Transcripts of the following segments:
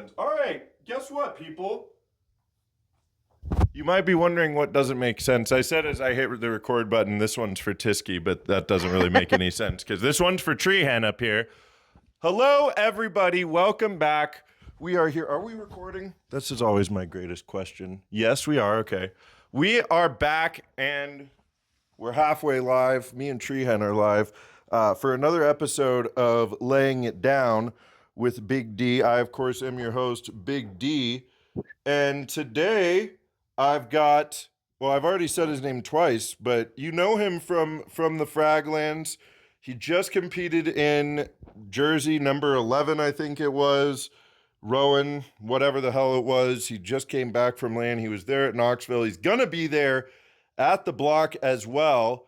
sense. All right, guess what, people? You might be wondering what doesn't make sense. I said as I hit the record button, this one's for Tisky, but that doesn't really make any sense because this one's for Treehen up here. Hello, everybody. Welcome back. We are here. Are we recording? This is always my greatest question. Yes, we are. Okay. We are back and we're halfway live. Me and Treehen are live for another episode of Laying It Down with Big D. I, of course, am your host, Big D. And today I've got, well, I've already said his name twice, but you know him from the Fraglands. He just competed in Jersey number 11, I think it was. Rowan, whatever the hell it was. He just came back from land. He was there at Knoxville. He's going to be there at the block as well.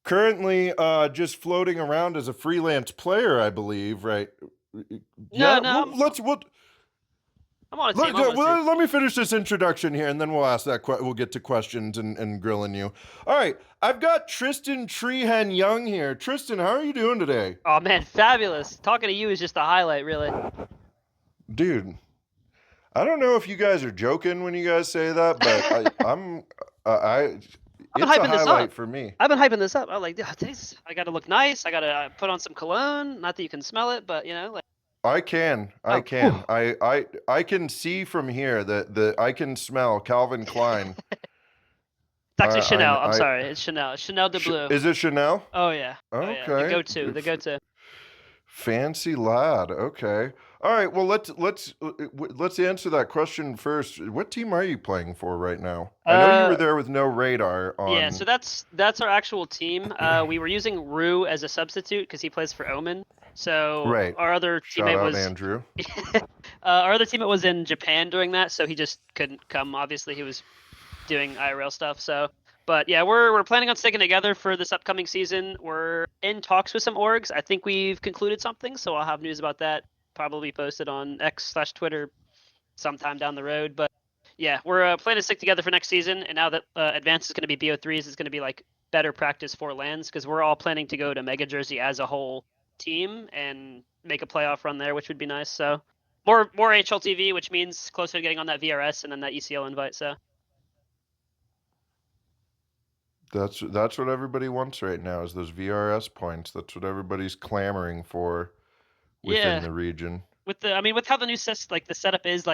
Currently just floating around as a freelance player, I believe, right? No, Yeah, no, I'm on a team. let me finish this introduction here, and then we'll ask that. We'll get to questions and grilling you. All right, I've got Tristan Treehen Young here. Tristan, how are you doing today, Oh man, fabulous. Talking to you is just the highlight, really. dude? I don't know if you guys are joking when you guys say that, but I I've been it's a hyping this highlight up. for me. I've been hyping this up. I'm like, "Oh, I gotta look nice. I gotta put on some cologne. Not that you can smell it, but like. I can, Oh, whew. I can see from here that I can smell Calvin Klein. It's actually Chanel. I'm I sorry, it's Chanel. Chanel de Bleu. is it Chanel? Oh yeah, oh yeah. The Okay. go-to. The go-to. Fancy lad. Okay. All right. Well, let's answer that question first. What team are you playing for right now? I know you were Uh, there with no radar yeah. So on. that's our actual team. We were using Rue as a substitute because he plays for Omen. So Right. our other Shout teammate out was Andrew. our other teammate was in Japan doing that, so he just couldn't come. Obviously, he was doing IRL stuff. So, but yeah, we're planning on sticking together for this upcoming season. We're in talks with some orgs. I think we've concluded something, so I'll have news about that probably posted on X/Twitter sometime down the road. But yeah, we're planning to stick together for next season. And now that Advance is going to be BO3s, it's going to be like better practice for lands because we're all planning to go to Mega Jersey as a whole team and make a playoff run there, which would be nice. So more HLTV, which means closer to getting on that VRS and then that ECL invite. So. That's what everybody wants right now is those VRS points. That's what everybody's clamoring for within Yeah, the region. with how the new the setup is,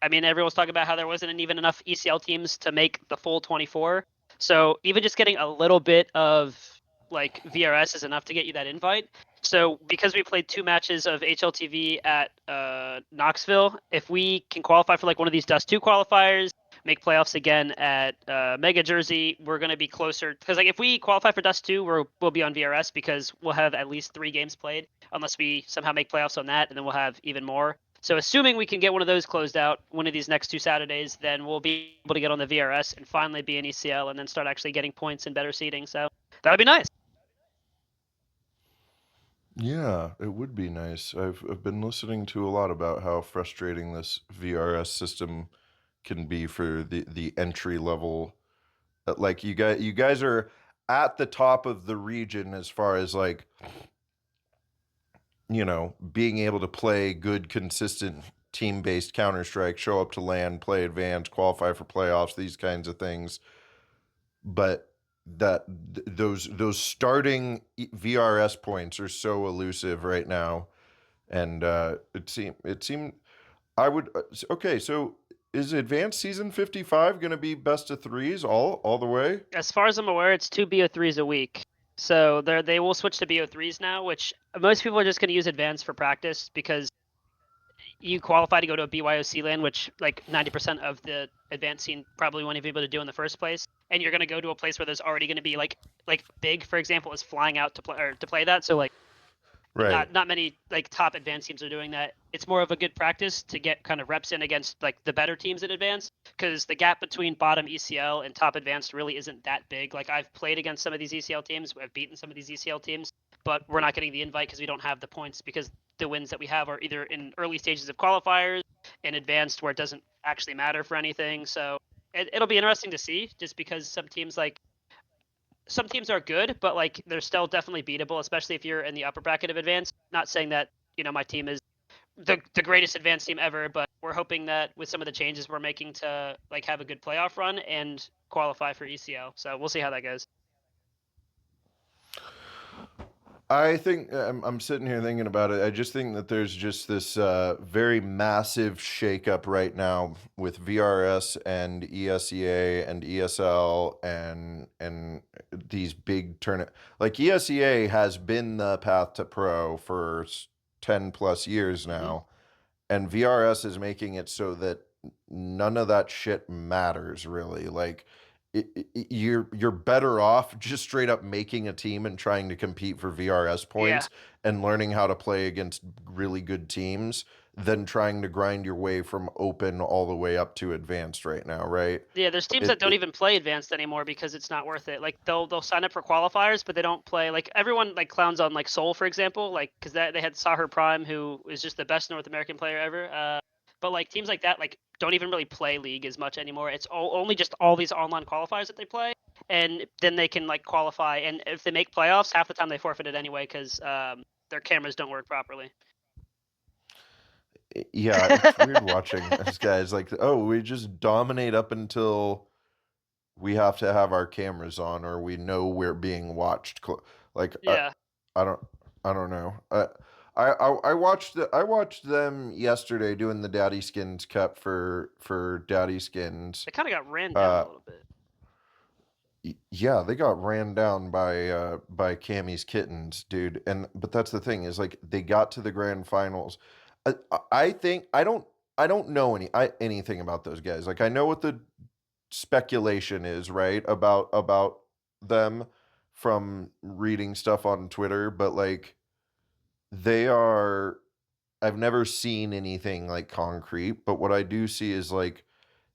everyone's talking about how there wasn't even enough ECL teams to make the full 24. So even just getting a little bit of like VRS is enough to get you that invite. So because we played 2 matches of HLTV at Knoxville, if we can qualify for like one of these Dust 2 qualifiers, make playoffs again at Mega Jersey, we're going to be closer. Because like if we qualify for Dust 2, we'll be on VRS because we'll have at least 3 games played, unless we somehow make playoffs on that, and then we'll have even more. So assuming we can get one of those closed out one of these next 2 Saturdays, then we'll be able to get on the VRS and finally be an ECL and then start actually getting points and better seating. So that would be nice. Yeah, it would be nice. I've been listening to a lot about how frustrating this VRS system can be for the entry level. Like you guys are at the top of the region as far as like being able to play good, consistent team-based Counter-Strike, show up to land, play advanced, qualify for playoffs, these kinds of things. But those starting VRS points are so elusive right now, and it seemed I would okay. So is Advanced Season 55 going to be best of threes all the way? As far as I'm aware, it's 2 BO3s a week. So they will switch to BO3s now, which most people are just going to use advanced for practice because you qualify to go to a BYOC land, which like 90% of the advanced scene probably won't even be able to do in the first place. And you're going to go to a place where there's already going to be like big, for example, is flying out to play that. So like Right. not many like top advanced teams are doing that. It's more of a good practice to get kind of reps in against like the better teams in advanced because the gap between bottom ECL and top advanced really isn't that big. Like I've played against some of these ECL teams, I've beaten some of these ECL teams, but we're not getting the invite because we don't have the points because the wins that we have are either in early stages of qualifiers, in advanced where it doesn't actually matter for anything. So it'll be interesting to see just because some teams are good, but like they're still definitely beatable, especially if you're in the upper bracket of advanced. Not saying that my team is the greatest advanced team ever, but we're hoping that with some of the changes we're making to like have a good playoff run and qualify for ECL. So we'll see how that goes. I think I'm sitting here thinking about it. I just think that there's just this very massive shakeup right now with VRS and ESEA and ESL and these big like ESEA has been the path to pro for 10 plus years now, and VRS is making it so that none of that shit matters really. Like you're better off just straight up making a team and trying to compete for VRS Yeah. points and learning how to play against really good teams than trying to grind your way from open all the way up to advanced right now, right? Yeah, there's teams It, that don't it even play advanced anymore because it's not worth it. Like they'll sign up for qualifiers, but they don't play. Like everyone like clowns on like Seoul, for example, like because they had Sahar Prime, who is just the best North American player ever. But like teams like that like don't even really play League as much anymore. It's only just all these online qualifiers that they play, and then they can like qualify. And if they make playoffs, half the time they forfeit it anyway because their cameras don't work properly. yeah, it's weird watching this guys like, oh, we just dominate up until we have to have our cameras on or we know we're being watched. Like Yeah, I don't I don't know. I watched them yesterday doing the Daddy Skins Cup for Daddy Skins. they kind of got ran down a Uh, little bit. yeah, they got ran down by Cammy's kittens, dude. And but that's the thing is like they got to the grand finals. I think I don't know anything about those guys. Like I know what the speculation is, right? About them from reading stuff on Twitter, but like they are I've never seen anything like concrete, but what I do see is like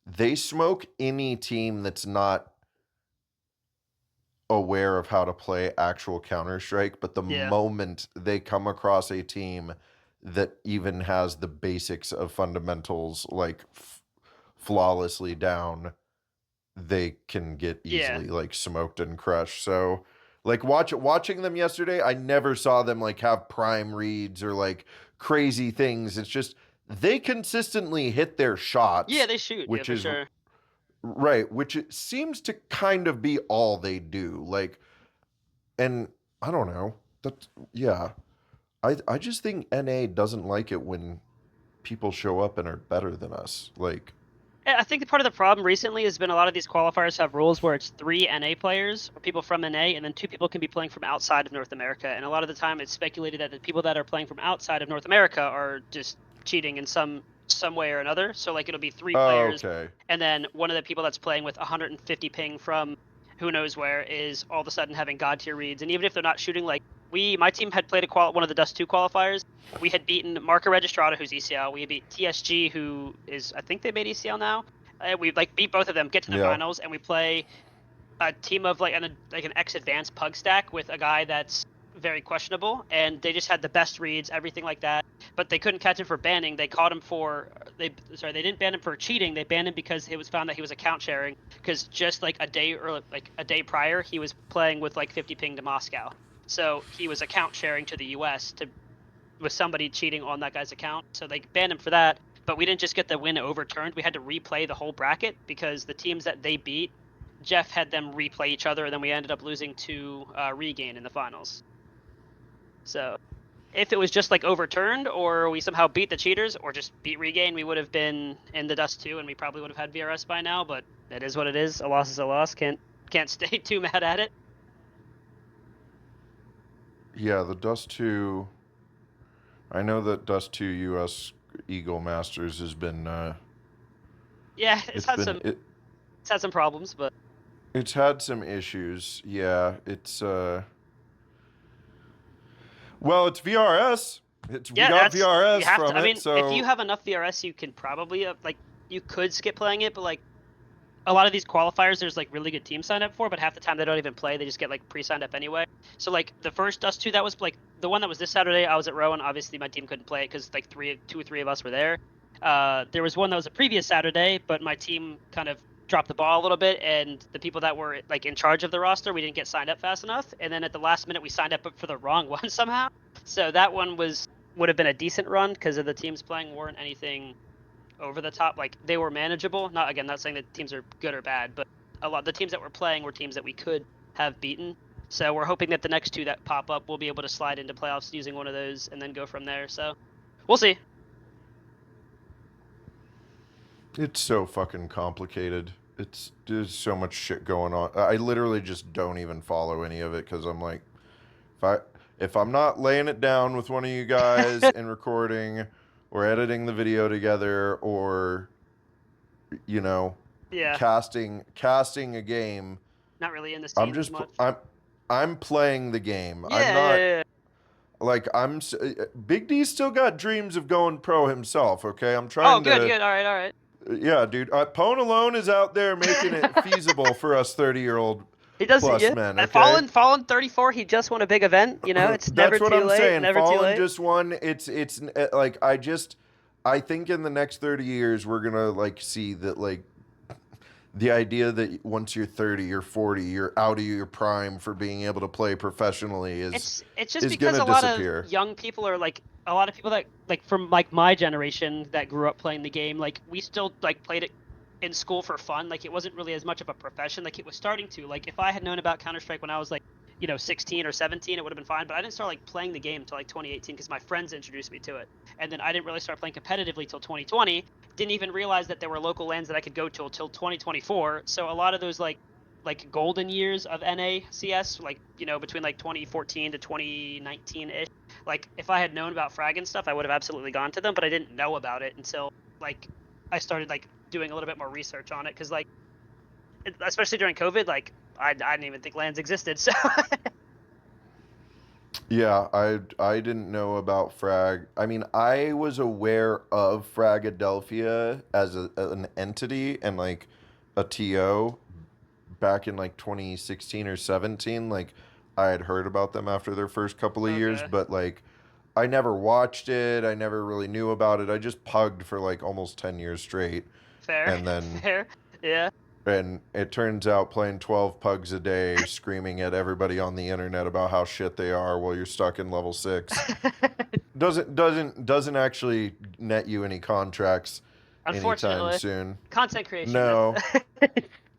they smoke any team that's not aware of how to play actual Counter-Strike, but the Yeah, moment they come across a team that even has the basics of fundamentals like flawlessly down, they can get yeah. easily like smoked and crushed. So like watching them yesterday, I never saw them like have prime reads or like crazy things. It's just they consistently hit their Yeah, shots, they shoot. Yeah, which for is sure. right, which it seems to kind of be all they do. Like, and I don't know. That yeah. I just think NA doesn't like it when people show up and are better than us. Like, I think part of the problem recently has been a lot of these qualifiers have rules where it's 3 NA players or people from NA, and then 2 people can be playing from outside of North America. And a lot of the time, it's speculated that the people that are playing from outside of North America are just cheating in some way or another. So like it'll be 3 players, okay. and then one of the people that's playing with 150 ping from who knows where is all of a sudden having god tier reads. And even if they're not shooting, like my team had played one of the Dust 2 qualifiers. We had beaten Marco Registrada, who's ECL. We beat TSG, who is, I think they made ECL now. We like beat both of them, get to the Yeah. finals, and we play a team of like an X advanced pug stack with a guy that's very questionable, and they just had the best reads, everything like that. But they couldn't catch him for banning. They caught him for they didn't ban him for cheating. They banned him because it was found that he was account sharing. Because just like a day prior, he was playing with like 50 ping to Moscow. So he was account sharing to the US with somebody cheating on that guy's account. So they banned him for that. But we didn't just get the win overturned. We had to replay the whole bracket because the teams that they beat, Jeff had them replay each other, and then we ended up losing to Regain in the finals. So if it was just like overturned, or we somehow beat the cheaters, or just beat Regain, we would have been in the Dust 2, and we probably would have had VRS by now. But it is what it is. A loss is a loss. Can't stay too mad at it. Yeah, the Dust 2. I know that Dust 2 US Eagle Masters has been Yeah, it's been it's had some problems, but it's had some issues. Yeah, it's well, it's VRS. We yeah, got that's you VRS have to. from I it, mean, if you so have enough VRS, you can probably like you could skip playing it, but like a lot of these qualifiers, there's like really good teams signed up for, but half the time they don't even play. They just get like pre-signed up anyway. So like the first Dust 2 that was like the one that was this Saturday, I was at Rowan. Obviously, my team couldn't play it because like 2 or 3 of us were there. There was one that was a previous Saturday, but my team kind of dropped the ball a little bit, and the people that were like in charge of the roster, we didn't get signed up fast enough. And then at the last minute, we signed up for the wrong one somehow. So that one was would have been a decent run because of the teams playing weren't anything over the top. Like they were manageable. Not saying that teams are good or bad, but a lot the teams that were playing were teams that we could have beaten. So we're hoping that the next two that pop up, we'll be able to slide into playoffs using one of those and then go from there. So we'll see. It's so fucking complicated. There's so much shit going on. I literally just don't even follow any of it because I'm like, if I'm not laying it down with one of you guys and recording or editing the video together or Yeah, casting a game, not really in the I'm scene as just much. I'm playing the game. I'm Yeah, not yeah, yeah. like Big D still got dreams of going pro himself, okay? I'm Oh, trying good, to good. All right, all right. yeah, dude. Pone alone is out there making it feasible for us 30-year-old He does, plus yeah. men, At okay? Fallen 34, he just won a big event. You know, it's never That's what too I'm late. saying. Never too Fallen late. just won. It's like I think in the next 30 years we're going to like see that like the idea that once you're 30, you're 40, you're out of your prime for being able to play professionally It's just is going because to a lot of disappear. young people are like a lot of people that like from like my generation that grew up playing the game, like we still like played it in school for fun. Like it wasn't really as much of a profession. Like it was starting to. Like if I had known about Counter-Strike when I was like, 16 or 17, it would have been fine. But I didn't start like playing the game until like 2018 because my friends introduced me to it. And then I didn't really start playing competitively till 2020. Didn't even realize that there were local lands that I could go to till 2024. So a lot of those like golden years of NACS, like between like 2014 to 2019 ish. Like if I had known about frag and stuff, I would have absolutely gone to them, but I didn't know about it until like I started like doing a little bit more research on it because like especially during COVID, like I didn't even think lands existed. So Yeah, I didn't know about Frag. I mean, I was aware of Fragadelphia as an entity and like a TO back in like 2016 or 17. Like I had heard about them after their first couple of years, okay, but like I never watched it. I never really knew about it. I just pugged for like almost 10 years straight. fair, And then fair, yeah. and it turns out playing 12 pugs a day, screaming at everybody on the internet about how shit they are while you're stuck in level 6 doesn't actually net you any contracts anytime Unfortunately, soon. content creation No. though.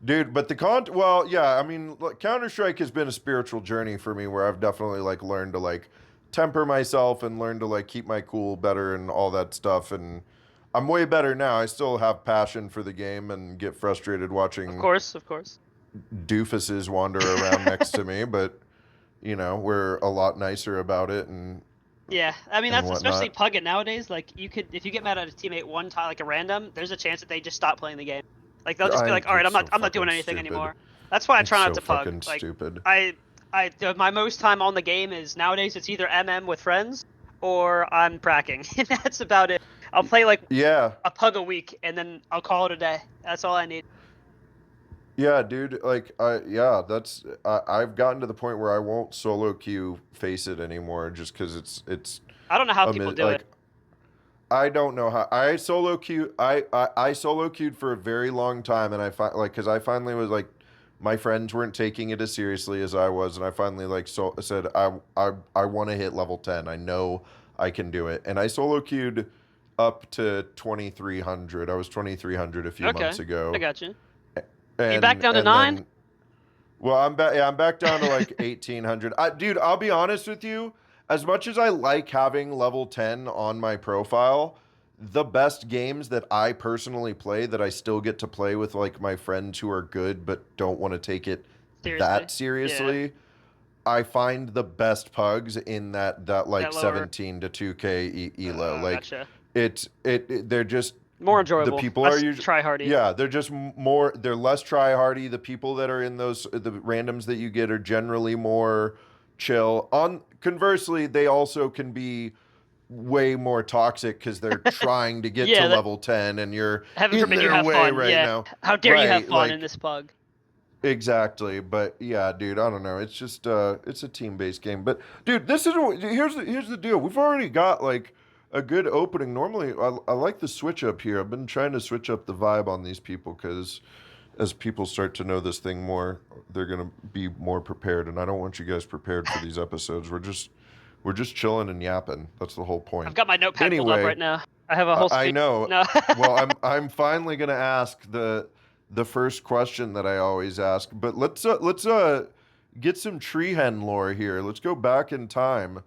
Dude, but well, yeah, I mean, Counter-Strike has been a spiritual journey for me where I've definitely like learned to like temper myself and learn to like keep my cool better and all that stuff, and I'm way better now. I still have passion for the game and get frustrated Of watching course, of course. doofuses wander around next to me, but we're a lot nicer about it Yeah, I mean and that's especially whatnot. Pugging nowadays. Like you could, if you get mad at a teammate one time, like a random, there's a chance that they just stop playing the game. Like they'll just be like, all right, It's so I'm not doing fucking anything stupid. anymore. That's why I It's try not so to pug. fucking Like stupid. my most time on the game is nowadays it's either MM with friends or I'm pracking. And that's about it. I'll play like Yeah, a pug a week and then I'll call it a day. That's all I need. yeah, dude. Like, I've gotten to the point where I won't solo queue face it anymore, just because it's I don't know how people do it. like I don't know how I solo queued for a very long time, and because I finally was like my friends weren't taking it as seriously as I was, and I finally like said I want to hit level 10. I know I can do it, and I solo queued up to 2300. I was 2300 a few Okay, months I ago, got you. You back and down to and 9? then well, I'm back. Yeah, I'm back down to like 1800. Dude, I'll be honest with you. As much as I like having level 10 on my profile, the best games that I personally play that I still get to play with like my friends who are good but don't want to take it Seriously? that Yeah, seriously, I find the best pugs in that like that lower. 17 to 2K elo. Like Gotcha. they're just More the enjoyable, people are less usually try hardy. yeah, they're just more they're less try hardy. The people that are in those the randoms that you get are generally more chill. On conversely, they also can be way more toxic because they're trying to get to Yeah, that, level 10 and you're heaven in forbid you their have way fun. right Yeah, now. how dare you have Right, fun in like this pug? exactly. But yeah, dude, I don't know. It's just it's a team-based game. But dude, here's the deal. We've already got like a good opening. Normally, I like the switch up here. I've been trying to switch up the vibe on these people because as people start to know this thing more, they're gonna be more prepared. And I don't want you guys prepared for these episodes. We're just chilling and yapping. That's the whole point. I've got my notepad pulled up Anyway, right now. I have a whole I stream. know. No. Well, I'm finally gonna ask the first question that I always ask, but let's get some Treehen lore here. Let's go back in time.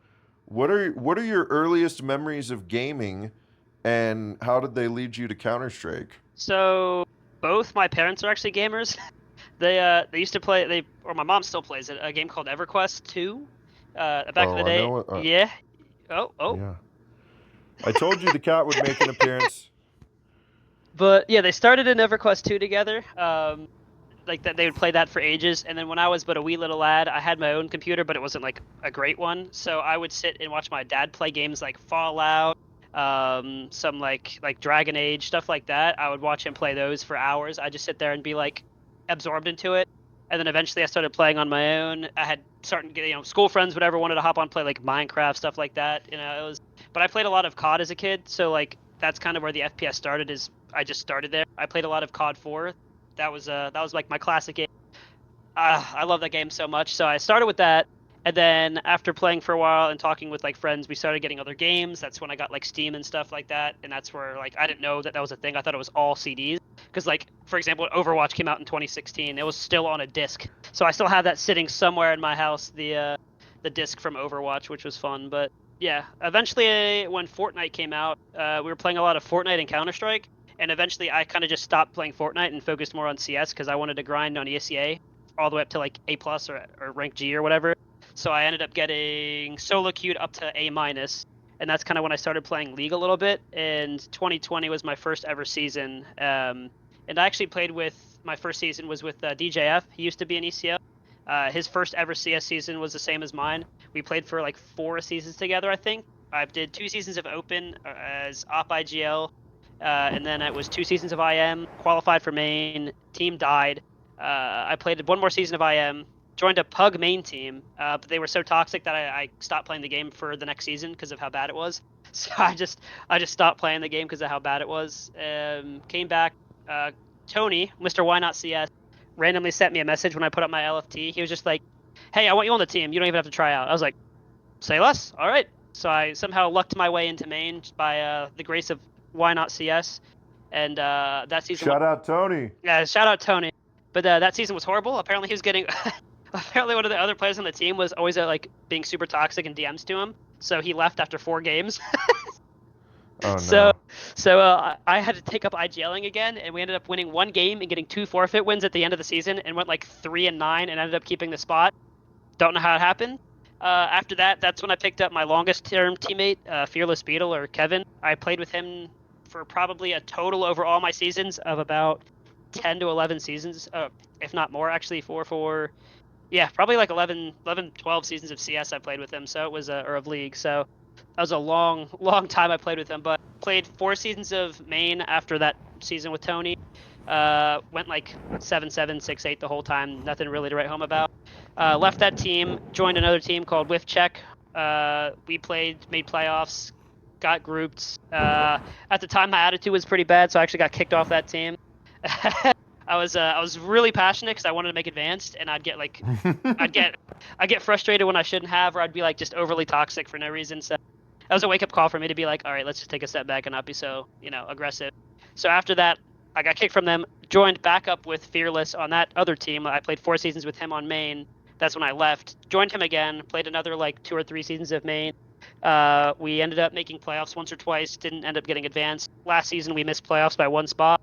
What are your earliest memories of gaming, and how did they lead you to Counter Strike? So both my parents are actually gamers. They used to play or my mom still plays it, a game called EverQuest 2. Back in the Oh, I day. know it. Yeah. Oh. Yeah, I told you the cat would make an appearance. But yeah, they started in EverQuest 2 together. Like that they would play that for ages, and then when I was but a wee little lad, I had my own computer, but it wasn't like a great one. So I would sit and watch my dad play games like Fallout, some like Dragon Age, stuff like that. I would watch him play those for hours. I just sit there and be like absorbed into it. And then eventually I started playing on my own. I had starting to get, school friends, whatever, wanted to hop on, play like Minecraft, stuff like that. It was, but I played a lot of COD as a kid, so like that's kind of where the FPS started. Is I just started there. I played a lot of COD 4. That was like my classic game. I love that game so much. So I started with that, and then after playing for a while and talking with like friends, we started getting other games. That's when I got like Steam and stuff like that, and that's where like I didn't know that was a thing. I thought it was all CDs. Because like for example, when Overwatch came out in 2016, it was still on a disc. So I still have that sitting somewhere in my house, the disc from Overwatch, which was fun. But yeah, eventually when Fortnite came out, we were playing a lot of Fortnite and Counter Strike. And eventually, I kind of just stopped playing Fortnite and focused more on CS because I wanted to grind on ESEA all the way up to like A plus or rank G or whatever. So I ended up getting solo queued up to A minus, and that's kind of when I started playing League a little bit. And 2020 was my first ever season. And I actually played with my first season was with DJF. He used to be an ECO. His first ever CS season was the same as mine. We played for like 4 seasons together, I think. I did 2 seasons of Open as Op IGL. And then it was 2 seasons of IM, qualified for main, team died. I played 1 more season of IM, joined a Pug main team, but they were so toxic that I stopped playing the game for the next season because of how bad it was. So I just stopped playing the game because of how bad it was. Came back. Tony, Mr. Why Not CS, randomly sent me a message when I put up my LFT. He was just like, "Hey, I want you on the team. You don't even have to try out." I was like, "Say less. All right." So I somehow lucked my way into main by the grace of Why Not CS, and that season. Shout out Tony. Yeah, shout out Tony. But that season was horrible. Apparently, he was getting. Apparently, one of the other players on the team was always like being super toxic and DMs to him. So he left after 4 games. Oh no. So I had to take up IGLing again, and we ended up winning 1 game and getting 2 forfeit wins at the end of the season, and went like 3-9, and ended up keeping the spot. Don't know how it happened. After that, that's when I picked up my longest term teammate, Fearless Beetle, or Kevin. I played with him for probably a total over all my seasons of about 10 to 11 seasons, if not more, actually, yeah, probably like 11, 12 seasons of CS I played with him. So it was, or of League. So that was a long, long time I played with him, but played 4 seasons of main after that season with Tony. Went like 7-7, 6-8 the whole time. Nothing really to write home about. Left that team, joined another team called Whiff Check. We played, made playoffs, got grouped. At the time, my attitude was pretty bad, so I actually got kicked off that team. I was really passionate because I wanted to make advanced, and I'd get frustrated when I shouldn't have, or I'd be like just overly toxic for no reason. So that was a wake up call for me to be like, all right, let's just take a step back and not be so aggressive. So after that, I got kicked from them, joined back up with Fearless on that other team. I played 4 seasons with him on main. That's when I left. Joined him again, played another like 2 or 3 seasons of main. We ended up making playoffs once or twice, didn't end up getting advanced. Last season, we missed playoffs by 1 spot.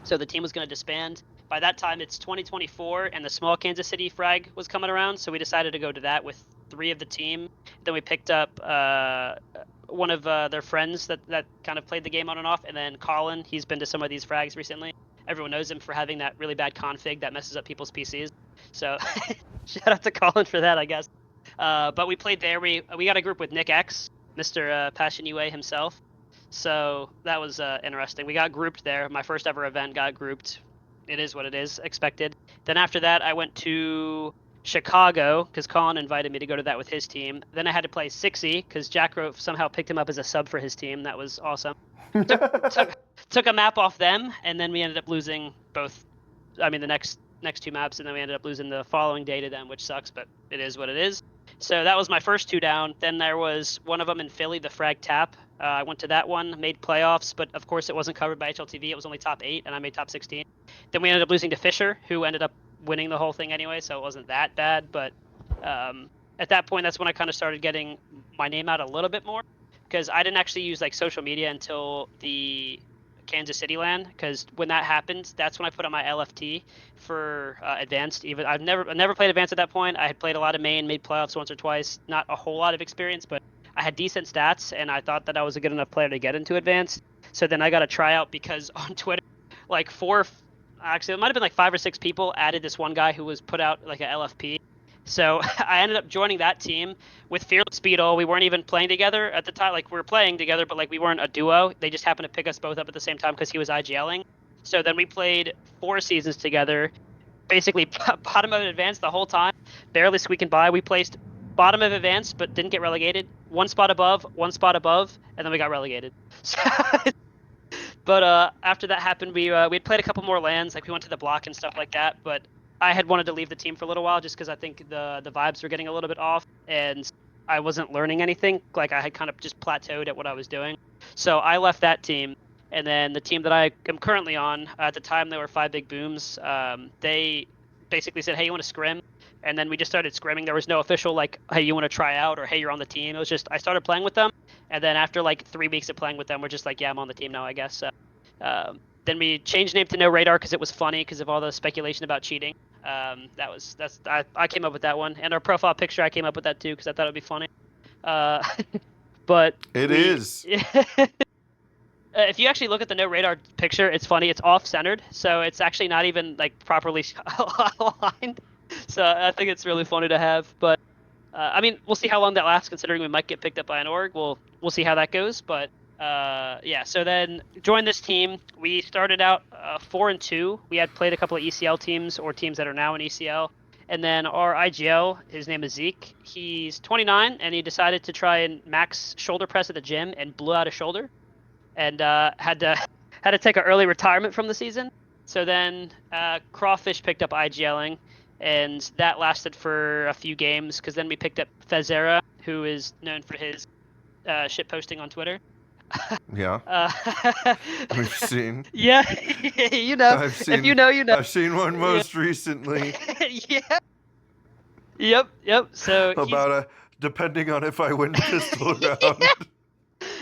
So the team was going to disband. By that time, it's 2024, and the small Kansas City frag was coming around, so we decided to go to that with 3 of the team. Then we picked up one of their friends that kind of played the game on and off, and then Colin, he's been to some of these frags recently. Everyone knows him for having that really bad config that messes up people's PCs. So shout out to Colin for that, I guess. But we played there. We got a group with Nick X, Mr. Passion UA himself. So that was interesting. We got grouped there. My first ever event got grouped. It is what it is, expected. Then after that, I went to Chicago because Colin invited me to go to that with his team. Then I had to play Sixy because Jack Grove somehow picked him up as a sub for his team. That was awesome. Took a map off them, and then we ended up losing both. I mean, the next 2 maps, and then we ended up losing the following day to them, which sucks, but it is what it is. So that was my first 2 down. Then there was one of them in Philly, the Frag Tap. I went to that one, made playoffs, but of course it wasn't covered by HLTV. It was only top 8, and I made top 16. Then we ended up losing to Fisher, who ended up winning the whole thing anyway, so it wasn't that bad. But at that point, that's when I kind of started getting my name out a little bit more, because I didn't actually use like social media until the Kansas City LAN, because when that happened, that's when I put on my LFT for advanced. Even I've never played advanced at that point. I had played a lot of main, made playoffs once or twice. Not a whole lot of experience, but I had decent stats, and I thought that I was a good enough player to get into advanced. So then I got a tryout because on Twitter, like actually it might have been like 5 or 6 people added this one guy who was put out like a LFP. So I ended up joining that team with Fearless Beetle. We weren't even playing together at the time. Like we were playing together, but like we weren't a duo. They just happened to pick us both up at the same time because he was IGLing. So then we played 4 seasons together, basically bottom of advanced the whole time, barely squeaking by. We placed bottom of advanced, but didn't get relegated. 1 spot above, 1 spot above, and then we got relegated. So, but after that happened, we had played a couple more lands, like we went to the block and stuff like that. But I had wanted to leave the team for a little while just because I think the vibes were getting a little bit off, and I wasn't learning anything. Like I had kind of just plateaued at what I was doing. So I left that team, and then the team that I am currently on, at the time they were 5 Big Booms. They basically said, "Hey, you want to scrim?" And then we just started scrimming. There was no official like, "Hey, you want to try out?" or "Hey, you're on the team." It was just I started playing with them, and then after like 3 weeks of playing with them, we're just like, "Yeah, I'm on the team now, I guess." So, then we changed name to No Radar because it was funny because of all the speculation about cheating. I came up with that one, and our profile picture I came up with that too because I thought it'd be funny. But It is. if you actually look at the No Radar picture, it's funny. It's off-centered, so it's actually not even like properly aligned. So I think it's really funny to have. But I mean, we'll see how long that lasts. Considering we might get picked up by an org, we'll see how that goes. But yeah. So then joined this team. We started out 4-2. We had played a couple of ECL teams or teams that are now in ECL. And then our IGL, his name is Zeke. He's 29, and he decided to try and max shoulder press at the gym and blew out his shoulder, and had to take an early retirement from the season. So then Crawfish picked up IGLing, and that lasted for a few games because then we picked up Fezera, who is known for his shit posting on Twitter. Yeah. We've seen. Yeah, you know. I've seen, if you know, you know. I've seen one most recently. Yeah. Yep. So about depending on if I win pistol round.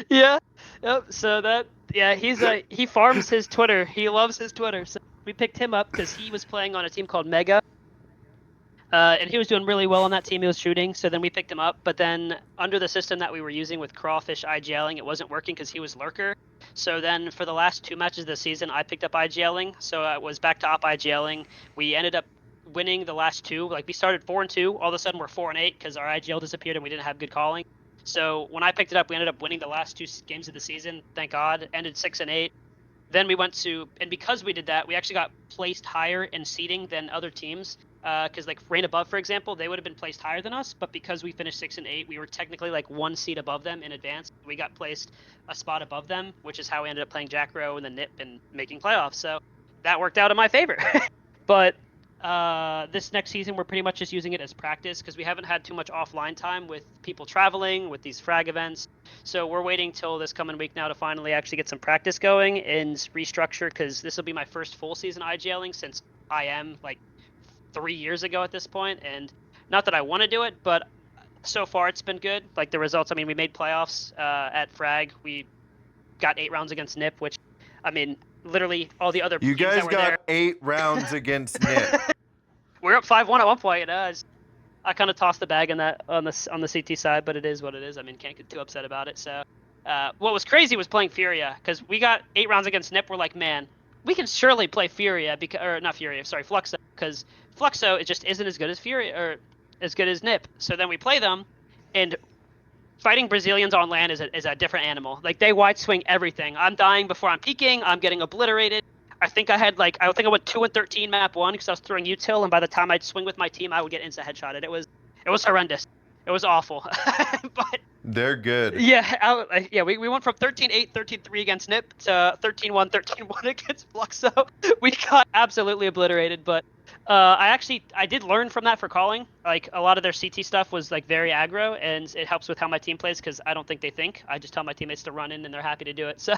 Yeah. Yep. So he farms his Twitter. He loves his Twitter. So we picked him up because he was playing on a team called Mega. And he was doing really well on that team. He was shooting, so then we picked him up. But then under the system that we were using with Crawfish IGLing, it wasn't working because he was Lurker. So then for the last 2 matches of the season, I picked up IGLing. So it was back to op IGLing. We ended up winning the last 2. Like we started 4-2. All of a sudden we're 4-8 because our IGL disappeared and we didn't have good calling. So when I picked it up, we ended up winning the last 2 games of the season. Thank God. Ended 6-8. Then we went to, and because we did that, we actually got placed higher in seeding than other teams. Because like Rain Above, for example, they would have been placed higher than us, but because we finished 6-8, we were technically like 1 seed above them in advance. We got placed a spot above them, which is how we ended up playing Jack Row and the NIP and making playoffs. So that worked out in my favor. But this next season, we're pretty much just using it as practice because we haven't had too much offline time with people traveling, with these frag events. So we're waiting till this coming week now to finally actually get some practice going and restructure, because this will be my first full season IGLing since I am like 3 years ago at this point. And not that I want to do it, but so far it's been good. Like the results, I mean, we made playoffs at frag. We got 8 rounds against NIP, which, I mean, literally all the other You teams guys that were got there, 8 rounds against NIP. we're up 5-1 at one point. I kind of tossed the bag on that on the CT side, but it is what it is. I mean, can't get too upset about it. So what was crazy was playing Furia, because we got 8 rounds against NIP. We're like, man, we can surely play Furia, or not Furia, sorry, Fluxo, because Fluxo, it just isn't as good as Furia or as good as NIP. So then we play them, and fighting Brazilians on land is a different animal. Like, they wide swing everything. I'm dying before I'm peeking. I'm getting obliterated. I think I went 2-13 map 1 because I was throwing util, and by the time I'd swing with my team, I would get insta headshotted. It was horrendous. It was awful. But They're good. Yeah, we went from 13-8, 13-3 against NIP to 13-1, 13-1 against Fluxo. We got absolutely obliterated, but I did learn from that for calling. Like a lot of their CT stuff was like very aggro, and it helps with how my team plays because I don't think they think. I just tell my teammates to run in, and they're happy to do it. So,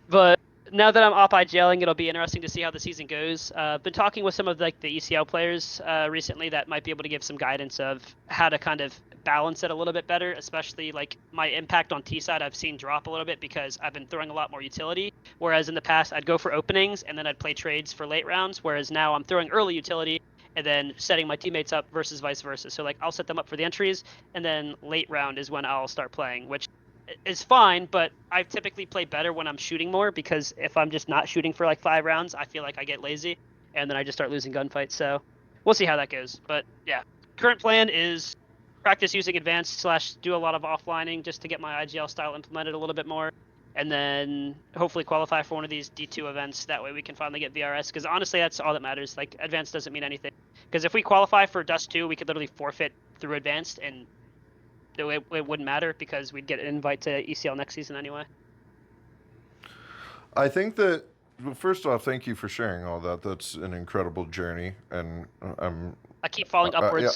but now that I'm op IGLing, it'll be interesting to see how the season goes. Been talking with some of like the ECL players recently that might be able to give some guidance of how to kind of balance it a little bit better, especially like my impact on T side I've seen drop a little bit because I've been throwing a lot more utility, whereas in the past I'd go for openings and then I'd play trades for late rounds, whereas now I'm throwing early utility and then setting my teammates up versus vice versa. So like I'll set them up for the entries and then late round is when I'll start playing, which is fine, but I typically play better when I'm shooting more because if I'm just not shooting for like 5 rounds, I feel like I get lazy and then I just start losing gunfights. So we'll see how that goes. But yeah, current plan is practice using advanced / do a lot of offlining just to get my IGL style implemented a little bit more. And then hopefully qualify for one of these D2 events. That way we can finally get VRS. Because honestly, that's all that matters. Like advanced doesn't mean anything. Because if we qualify for Dust 2, we could literally forfeit through advanced and it wouldn't matter because we'd get an invite to ECL next season anyway. I think that, well, first off, thank you for sharing all that. That's an incredible journey, and I keep falling upwards.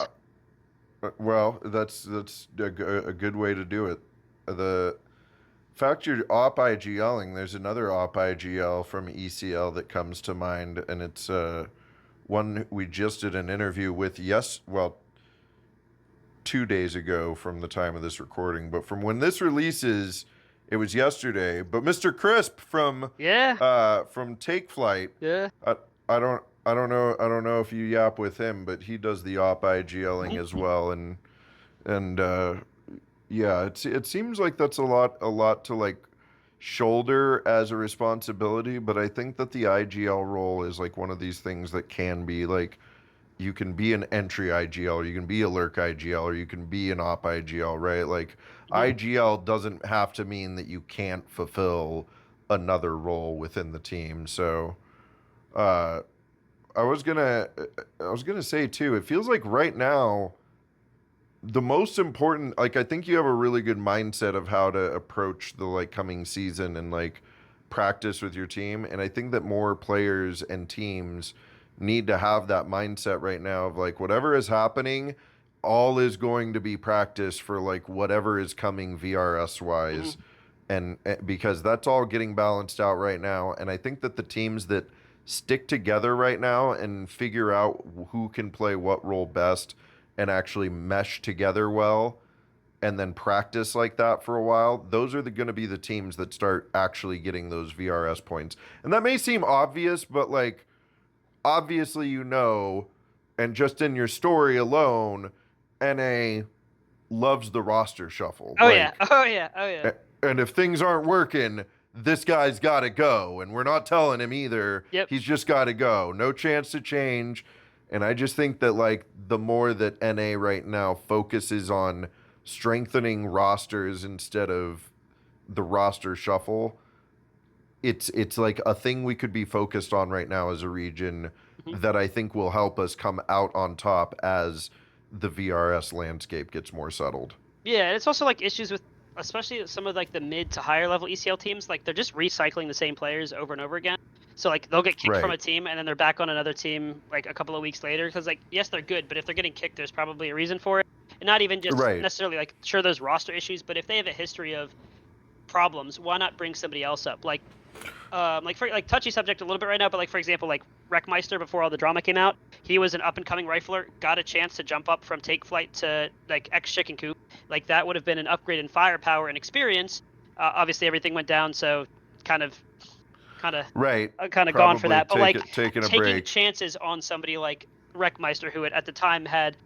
well, that's a good way to do it. The fact you're op IGLing, there's another op IGL from ECL that comes to mind, and it's one we just did an interview with. 2 days ago from the time of this recording, but from when this releases, it was yesterday. But Mr. Crisp from Take Flight, I don't know if you yap with him, but he does the op IGLing as well, and yeah, it seems like that's a lot to like shoulder as a responsibility, but I think that the IGL role is like one of these things that can be like, you can be an entry IGL, or you can be a lurk IGL, or you can be an op IGL, right? Like IGL doesn't have to mean that you can't fulfill another role within the team. So I was gonna say too, it feels like right now the most important, like, I think you have a really good mindset of how to approach the like coming season and like practice with your team, and I think that more players and teams need to have that mindset right now of like, whatever is happening, all is going to be practice for like whatever is coming VRS wise. And because that's all getting balanced out right now, and I think that the teams that stick together right now and figure out who can play what role best and actually mesh together well and then practice like that for a while, those are going to be the teams that start actually getting those VRS points. And that may seem obvious, but like, obviously, and just in your story alone, NA loves the roster shuffle. Oh yeah. And if things aren't working, this guy's got to go, and we're not telling him either. Yep. He's just got to go. No chance to change. And I just think that like the more that NA right now focuses on strengthening rosters instead of the roster shuffle, it's like a thing we could be focused on right now as a region that I think will help us come out on top as the VRS landscape gets more settled. Yeah, and it's also like issues with especially some of like the mid to higher level ECL teams, like they're just recycling the same players over and over again. So like they'll get kicked from a team and then they're back on another team like a couple of weeks later because like yes they're good, but if they're getting kicked, there's probably a reason for it, and not even just necessarily like sure there's roster issues, but if they have a history of problems, why not bring somebody else up? Like for like touchy subject a little bit right now, but like for example, like Wreckmeister before all the drama came out, he was an up and coming rifler, got a chance to jump up from Take Flight to like X Chicken Coop. Like that would have been an upgrade in firepower and experience. Obviously everything went down, so kind of gone for that. But like taking chances on somebody like Wreckmeister, who at the time had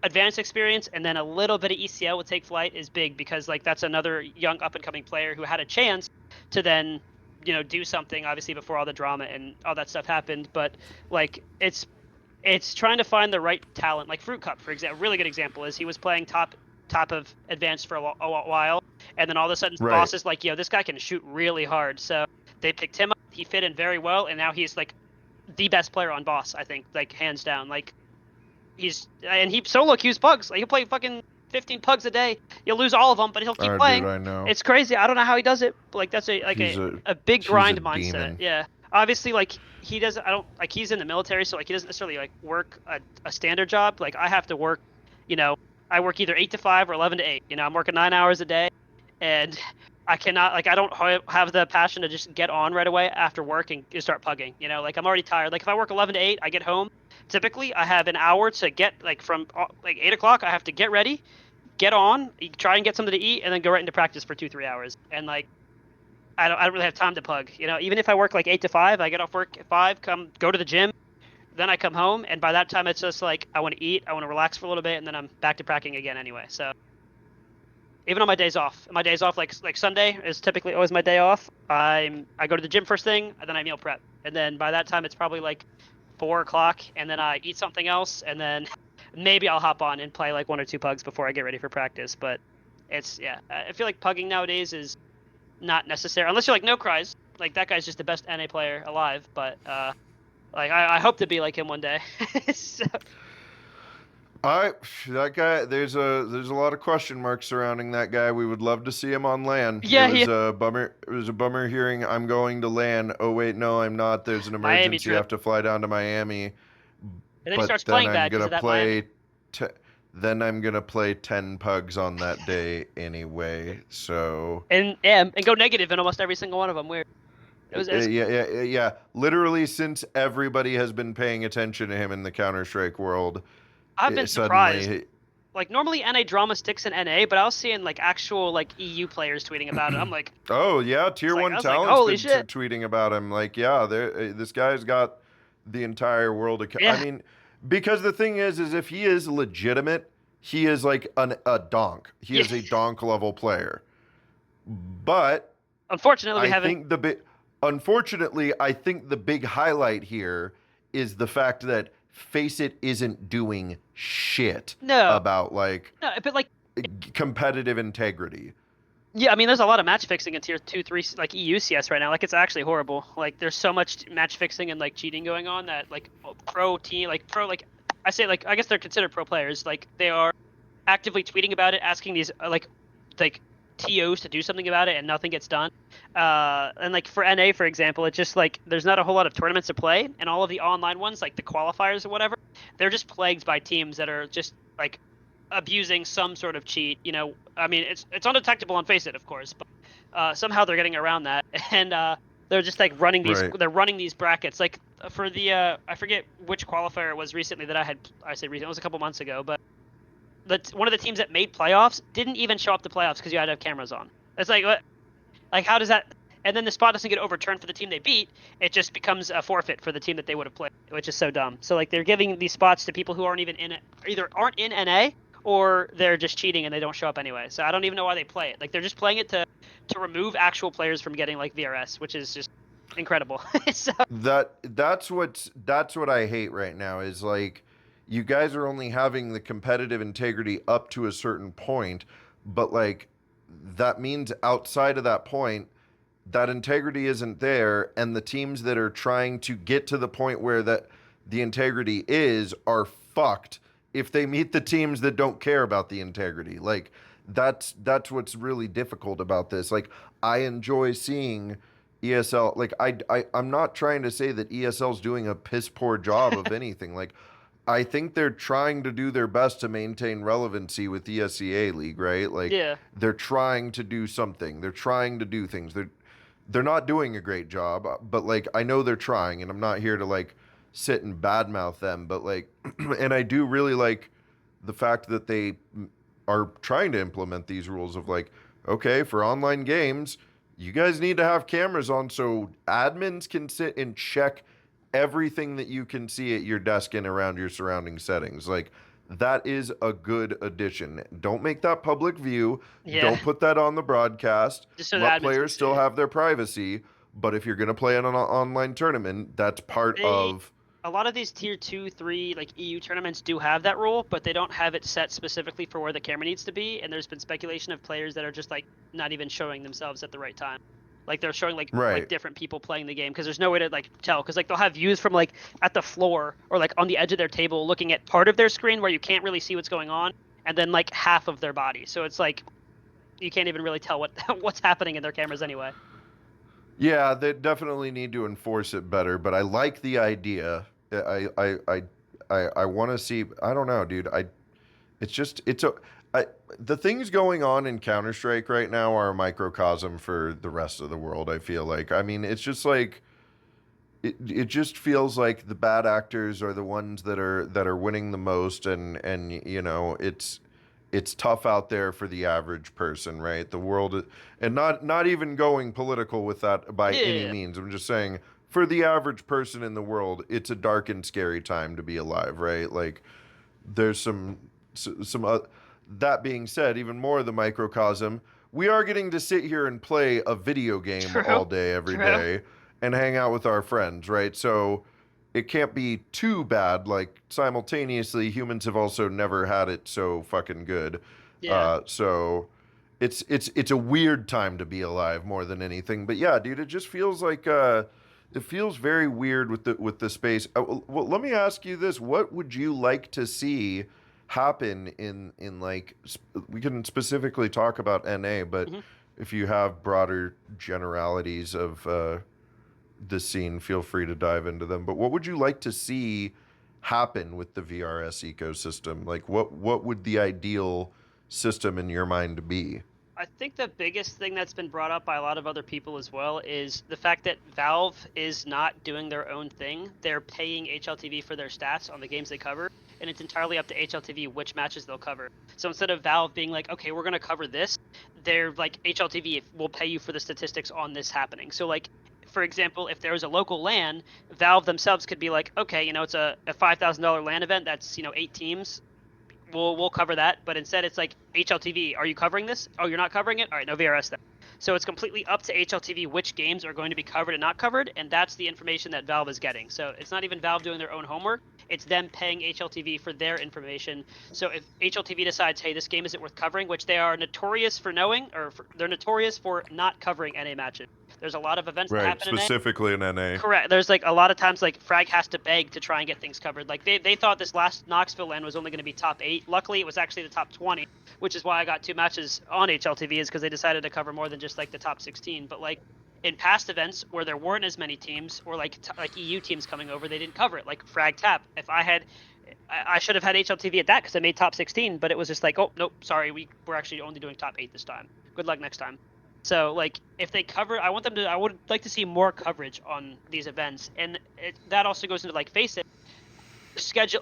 advanced experience and then a little bit of ECL with Take Flight, is big because like that's another young up and coming player who had a chance to then do something obviously before all the drama and all that stuff happened. But like it's trying to find the right talent. Like Fruit Cup, for example, a really good example is he was playing top of advanced for a while, and then all of a sudden boss is like, this guy can shoot really hard, so they picked him up. He fit in very well, and now he's like the best player on boss, I think, like hands down. Like he solo queues bugs. Like he'll play fucking 15 pugs a day. You'll lose all of them, but he'll keep Oh, playing. dude, I know. It's crazy. I don't know how he does it. But, like that's He's a big he's a grind mindset. demon. Yeah. Obviously, like he doesn't. I don't like he's in the military, so like he doesn't necessarily like work a standard job. Like I have to work. You know, I work either 8 to 5 or 11 to 8. You know, I'm working 9 hours a day, and I cannot like I don't have the passion to just get on right away after work and start pugging. You know, like I'm already tired. Like if I work 11 to 8, I get home. Typically, I have an hour to get like from like 8 o'clock. I have to get ready, get on, try and get something to eat, and then go right into practice for 2-3 hours. And like I don't really have time to pug. You know, even if I work like 8 to 5, I get off work at 5, go to the gym, then I come home, and by that time it's just like I want to eat, I want to relax for a little bit, and then I'm back to practicing again anyway. So even on my days off like Sunday is typically always my day off. I go to the gym first thing, and then I meal prep, and then by that time it's probably like 4 o'clock, and then I eat something else, and then maybe I'll hop on and play like 1 or 2 pugs before I get ready for practice. But it's yeah, I feel like pugging nowadays is not necessary unless you're like No Cries. Like that guy's just the best NA player alive. But like I hope to be like him one day. So, That guy. There's a lot of question marks surrounding that guy. We would love to see him on LAN. It yeah, was a bummer. It was a bummer hearing I'm going to LAN. Oh wait, no, I'm not. There's an Miami emergency. I trip, have to fly down to Miami. and then he But starts then playing I'm bad because gonna of that Miami. play. Then I'm gonna play 10 pugs on that day anyway. So And yeah, and go negative in almost every single one of them. Weird. It was yeah. Literally, since everybody has been paying attention to him in the Counter-Strike world, I've been it surprised. suddenly. Like normally NA drama sticks in NA, but I was seeing like actual like EU players tweeting about it. I'm like, Oh yeah, tier one I was like, talent's holy been shit. tweeting about him. Like, yeah, this guy's got the entire world. I Yeah. mean, because the thing is if he is legitimate, he is like a donk. He Yeah. is a donk level player. But Unfortunately, we I haven't. think unfortunately, I think the big highlight here is the fact that Face It isn't doing shit No, about like no, but like, competitive integrity. yeah, I mean, there's a lot of match fixing in tier 2, 3, like EU CS right now. Like, it's actually horrible. Like, there's so much match fixing and like cheating going on that like pro team, like I say, like I guess they're considered pro players. Like, they are actively tweeting about it, asking these like TOs to do something about it, and nothing gets done. And like for NA, for example, it's just like there's not a whole lot of tournaments to play, and all of the online ones, like the qualifiers or whatever, they're just plagued by teams that are just like abusing some sort of cheat. You know, I mean, it's undetectable on Face It, of course, but somehow they're getting around that, and they're just like running these. Right. They're running these brackets. Like for the I forget which qualifier it was recently that I say recently, it was a couple months ago, but one of the teams that made playoffs didn't even show up to playoffs because you had to have cameras on. It's like what? Like how does that? And then the spot doesn't get overturned for the team they beat. It just becomes a forfeit for the team that they would have played, which is so dumb. So like they're giving these spots to people who aren't even in it, either aren't in NA or they're just cheating and they don't show up anyway. So I don't even know why they play it. Like they're just playing it to remove actual players from getting like VRS, which is just incredible. So That's what I hate right now is like you guys are only having the competitive integrity up to a certain point, but like that means outside of that point that integrity isn't there, and the teams that are trying to get to the point where that the integrity is are fucked if they meet the teams that don't care about the integrity. Like that's what's really difficult about this. Like I enjoy seeing ESL. Like I'm not trying to say that ESL's doing a piss poor job of anything. Like I think they're trying to do their best to maintain relevancy with the ESEA League, right? Like yeah, they're trying to do something. They're trying to do things. They're not doing a great job, but like I know they're trying, and I'm not here to like sit and badmouth them, but like, and I do really like the fact that they are trying to implement these rules of like, okay, for online games, you guys need to have cameras on so admins can sit and check everything that you can see at your desk and around your surrounding settings. Like that is a good addition. Don't make that public view. yeah. Don't put that on the broadcast. Just so the Let admins can players see still it. have their privacy. But if you're going to play in an online tournament, that's part They of. a lot of these tier 2, 3 like EU tournaments do have that rule, but they don't have it set specifically for where the camera needs to be. And there's been speculation of players that are just like not even showing themselves at the right time. Like they're showing like Right. different people playing the game because there's no way to like tell because like they'll have views from like at the floor or like on the edge of their table looking at part of their screen where you can't really see what's going on, and then like half of their body. So it's like you can't even really tell what's happening in their cameras anyway. Yeah, they definitely need to enforce it better, but I like the idea. I want to see. I don't know, dude. It's just it's a. I, the things going on in Counter Strike right now are a microcosm for the rest of the world. I feel like. I mean, it's just like it just feels like the bad actors are the ones that are winning the most, and you know it's tough out there for the average person, right? The world, and not even going political with that by any Yeah. means. I'm just saying for the average person in the world, it's a dark and scary time to be alive, right? Like there's some that being said, even more of the microcosm, we are getting to sit here and play a video game True. all day every True. day and hang out with our friends, right? So it can't be too bad. Like simultaneously, humans have also never had it so fucking good. Yeah. So it's a weird time to be alive more than anything. But yeah, dude, it just feels like it feels very weird with the space. Well, let me ask you this: what would you like to see happen in like we can specifically talk about NA, but Hmm. if you have broader generalities of the scene, feel free to dive into them. But what would you like to see happen with the VRS ecosystem? Like, what would the ideal system in your mind be? I think the biggest thing that's been brought up by a lot of other people as well is the fact that Valve is not doing their own thing. They're paying HLTV for their stats on the games they cover, and it's entirely up to HLTV which matches they'll cover. So instead of Valve being like, okay, we're going to cover this, they're like, HLTV will pay you for the statistics on this happening. So, like, for example, if there was a local LAN, Valve themselves could be like, okay, it's a $5,000 LAN event that's, 8 teams. We'll cover that, but instead it's like HLTV. Are you covering this? Oh, you're not covering it. All right, no VRS then. So it's completely up to HLTV which games are going to be covered and not covered, and that's the information that Valve is getting. So it's not even Valve doing their own homework; it's them paying HLTV for their information. So if HLTV decides, hey, this game isn't worth covering, which they are notorious for knowing, they're notorious for not covering NA matches. There's a lot of events that Right, happen in NA. specifically in NA. Correct. There's like a lot of times like Frag has to beg to try and get things covered. Like they thought this last Knoxville LAN was only going to be top 8. Luckily, it was actually the top 20, which is why I got 2 matches on HLTV is because they decided to cover more than just like the top 16. But like in past events where there weren't as many teams or like EU teams coming over, they didn't cover it. Like Frag Tap. If I should have had HLTV at that because I made top 16, but it was just like, oh nope, sorry, we're actually only doing top 8 this time. Good luck next time. So, like, if they cover, I would like to see more coverage on these events, and that also goes into like Face It,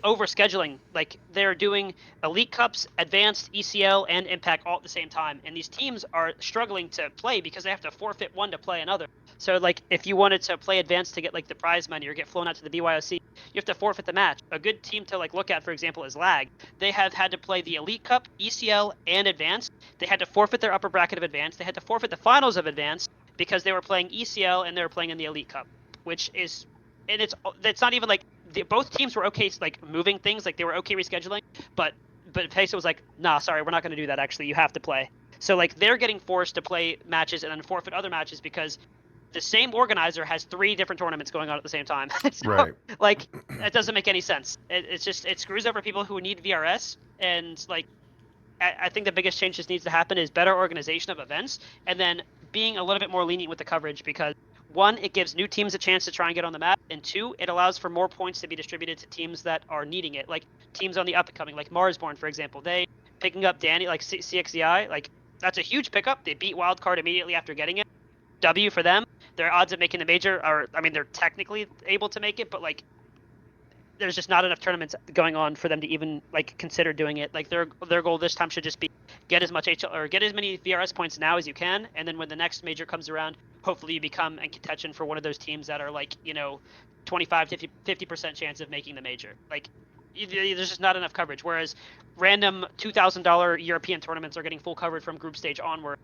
over scheduling. Like they're doing Elite Cups, Advanced, ECL, and Impact all at the same time, and these teams are struggling to play because they have to forfeit one to play another. So, like, if you wanted to play Advanced to get like the prize money or get flown out to the BYOC, you have to forfeit the match. A good team to like look at, for example, is Lag. They have had to play the Elite Cup, ECL, and Advanced. They had to forfeit their upper bracket of Advanced. They had to forfeit the finals of Advanced because they were playing ECL and they were playing in the Elite Cup, which is, and it's not even like both teams were okay like moving things, like they were okay rescheduling, but Peso was like, nah, sorry, we're not going to do that. Actually, you have to play. So like they're getting forced to play matches and then forfeit other matches because the same organizer has 3 different tournaments going on at the same time. So, Right. like, that doesn't make any sense. It's just, it screws over people who need VRS, and like I think the biggest change that needs to happen is better organization of events, and then being a little bit more lenient with the coverage because 1, it gives new teams a chance to try and get on the map, and 2, it allows for more points to be distributed to teams that are needing it, like teams on the up and coming, like Marsborn, for example. They picking up Danny, like CXEI, like that's a huge pickup. They beat Wildcard immediately after getting it. W for them. Their odds of making the major are, I mean, they're technically able to make it, but like there's just not enough tournaments going on for them to even like consider doing it. Like their goal this time should just be get as much HL or get as many VRS points now as you can, and then when the next major comes around, hopefully you become in contention for one of those teams that are like 25 to 50% chance of making the major. Like there's just not enough coverage. Whereas random $2,000 European tournaments are getting full coverage from group stage onward.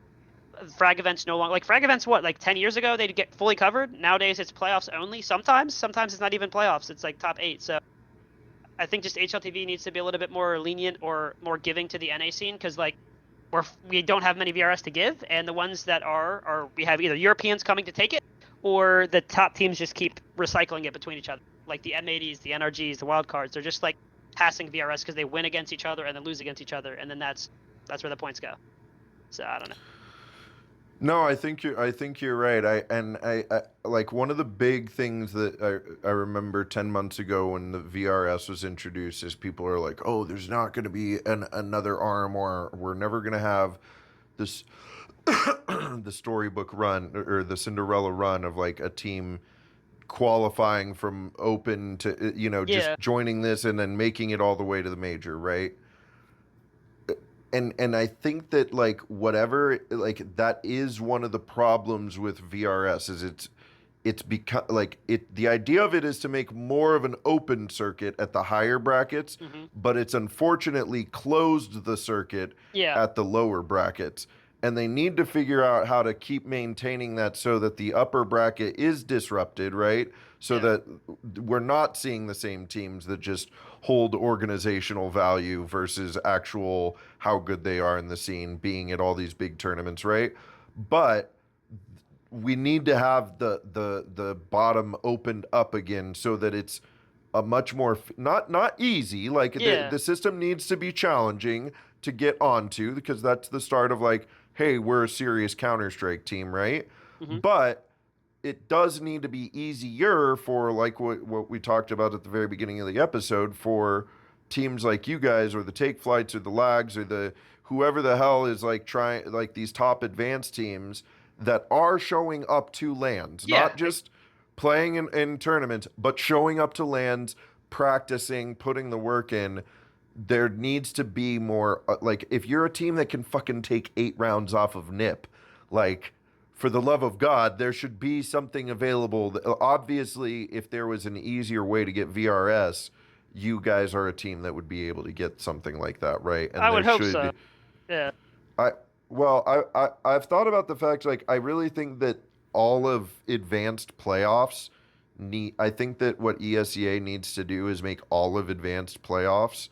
Frag events no longer, like frag events, what, like 10 years ago they'd get fully covered. Nowadays it's playoffs only. Sometimes it's not even playoffs, it's like top 8. So I think just HLTV needs to be a little bit more lenient or more giving to the NA scene because like we don't have many VRS to give, and the ones that are we have either Europeans coming to take it or the top teams just keep recycling it between each other. Like the M80s, the NRGs, the wildcards, they're just like passing VRS because they win against each other and then lose against each other, and then that's where the points go. So I don't know. No, I think you're right. I like one of the big things that I remember 10 months ago when the VRS was introduced is people are like, "Oh, there's not going to be another arm, or we're never going to have this the storybook run or the Cinderella run of like a team qualifying from open to just Yeah, joining this and then making it all the way to the major, right?" And I think that like whatever, like that is one of the problems with VRS is it's become like it the idea of it is to make more of an open circuit at the higher brackets, but it's unfortunately closed the circuit yeah, at the lower brackets. And they need to figure out how to keep maintaining that so that the upper bracket is disrupted, right? So yeah, that we're not seeing the same teams that just hold organizational value versus actual how good they are in the scene being at all these big tournaments, right? But we need to have the bottom opened up again so that it's a much more not easy, like yeah. the system needs to be challenging to get onto because that's the start of like, hey, we're a serious Counter-Strike team, right? Hmm. But it does need to be easier for like what we talked about at the very beginning of the episode for teams like you guys or the Take Flights or the Lags or the whoever the hell is like trying like these top advanced teams that are showing up to lands, Yeah, not just playing in tournaments, but showing up to lands, practicing, putting the work in. There needs to be more like if you're a team that can fucking take 8 rounds off of NIP, like for the love of God, there should be something available. Obviously, if there was an easier way to get VRS, you guys are a team that would be able to get something like that, right? I And would there hope so. should. Yeah, I well, I've thought about the fact like I really think that all of advanced playoffs need. I think that what ESEA needs to do is make all of advanced playoffs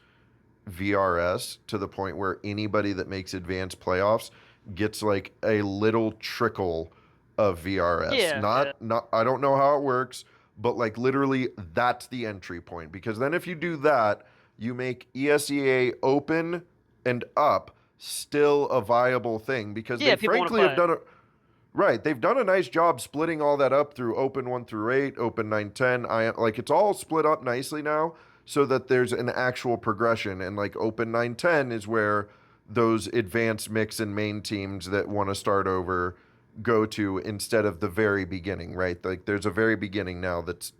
VRS to the point where anybody that makes advanced playoffs gets like a little trickle of VRS. yeah, yeah, Not I don't know how it works, but like literally that's the entry point because then if you do that, you make ESEA open and up still a viable thing because yeah. they People want to frankly have play. done a right. They've done a nice job splitting all that up through open 1 through 8, open 9, 10. I like it's all split up nicely now so that there's an actual progression and like open 9, 10 is where those advanced mix and main teams that want to start over go to instead of the very beginning, right? Like there's a very beginning now that's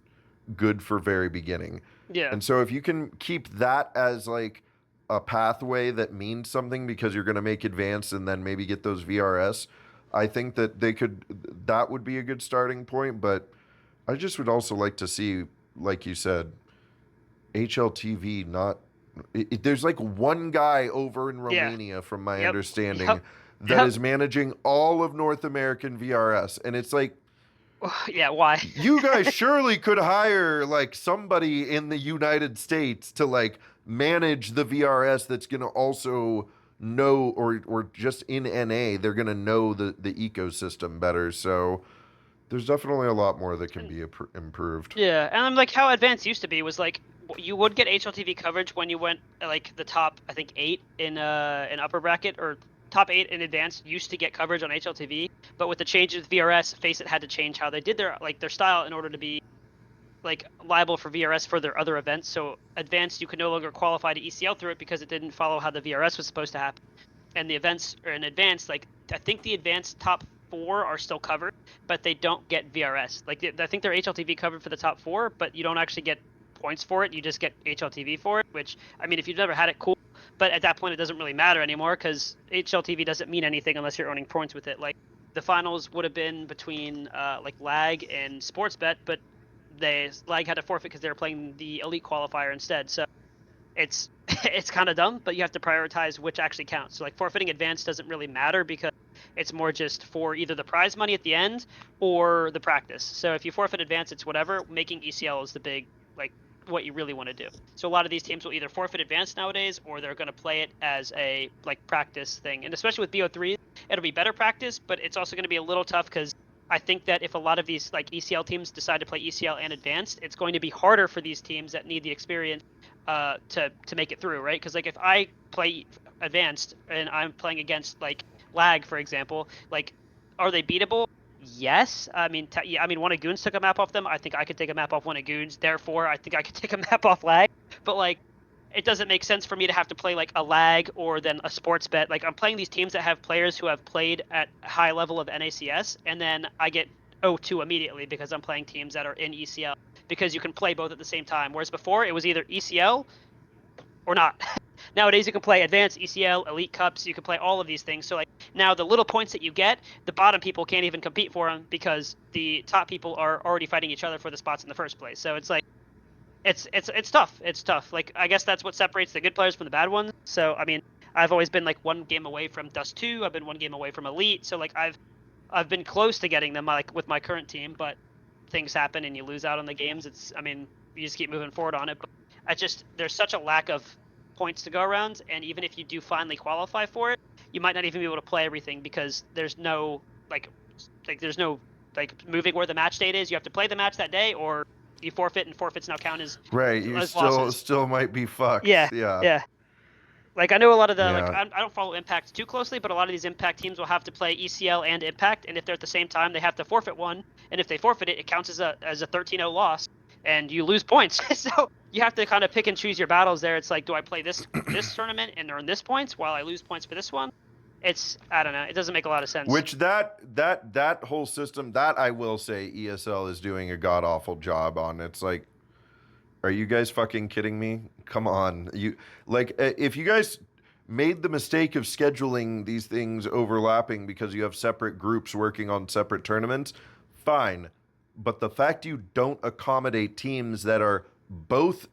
good for very beginning. Yeah, And so if you can keep that as like a pathway that means something because you're going to make advanced and then maybe get those VRS, I think that that would be a good starting point. But I just would also like to see, like you said, HLTV not. There's like one guy over in yeah. Romania, from my Yep, understanding, yep, that yep. is managing all of North American VRS. And it's like, Yeah, why? you guys surely could hire like somebody in the United States to like manage the VRS that's going to also know or just in NA they're going to know the ecosystem better. So there's definitely a lot more that can be improved. Yeah, and I'm like how advanced used to be was like you would get HLTV coverage when you went like the top I think 8 in upper bracket or top 8 in advanced used to get coverage on HLTV, but with the changes with VRS, Faceit had to change how they did their style in order to be like liable for VRS for their other events. So advanced you could no longer qualify to ECL through it because it didn't follow how the VRS was supposed to happen. And the events are in advanced, like I think the advanced top 4 are still covered, but they don't get VRS. Like I think they're HLTV covered for the top 4, but you don't actually get points for it. You just get HLTV for it. Which I mean, if you've never had it, cool. But at that point, it doesn't really matter anymore because HLTV doesn't mean anything unless you're owning points with it. Like the finals would have been between like Lag and Sportsbet, but Lag had to forfeit because they were playing the elite qualifier instead. So it's it's kind of dumb, but you have to prioritize which actually counts. So like forfeiting advanced doesn't really matter because it's more just for either the prize money at the end or the practice. So if you forfeit advanced, it's whatever. Making ECL is the big like what you really want to do. So a lot of these teams will either forfeit advanced nowadays or they're going to play it as a like practice thing. And especially with BO3, it'll be better practice, but it's also going to be a little tough because I think that if a lot of these like ECL teams decide to play ECL and advanced, it's going to be harder for these teams that need the experience to make it through, right? Because like if I play advanced and I'm playing against like lag, for example, like are they beatable? Yes. I mean, yeah, I mean, one of Goons took a map off them. I think I could take a map off one of Goons. Therefore, I think I could take a map off lag. But like, it doesn't make sense for me to have to play like a lag or then a sports bet. Like I'm playing these teams that have players who have played at a high level of NACS, and then I get 0-2 immediately because I'm playing teams that are in ECL because you can play both at the same time. Whereas before it was either ECL or not. Nowadays you can play advanced ECL, elite cups, you can play all of these things. So like now the little points that you get, the bottom people can't even compete for them because the top people are already fighting each other for the spots in the first place. So it's like it's tough. It's tough. Like I guess that's what separates the good players from the bad ones. So I mean, I've always been like one game away from Dust 2. I've been one game away from Elite. So like I've been close to getting them like with my current team, but things happen and you lose out on the games. I mean, you just keep moving forward on it. But there's such a lack of points to go around, and even if you do finally qualify for it, you might not even be able to play everything because there's no like there's no like moving where the match date is. You have to play the match that day, or you forfeit, and forfeits now count as Right. You losses. still might be fucked. Yeah, Yeah. yeah. Like I know a lot of the like Yeah. I don't follow Impact too closely, but a lot of these Impact teams will have to play ECL and Impact, and if they're at the same time, they have to forfeit one, and if they forfeit it, it counts as a 13-0 loss, and you lose points. So you have to kind of pick and choose your battles there. It's like, do I play this tournament and earn this points while I lose points for this one? I don't know. It doesn't make a lot of sense. Which that whole system, that I will say ESL is doing a god awful job on. It's like, are you guys fucking kidding me? Come on. If you guys made the mistake of scheduling these things overlapping because you have separate groups working on separate tournaments, fine. But the fact you don't accommodate teams that are both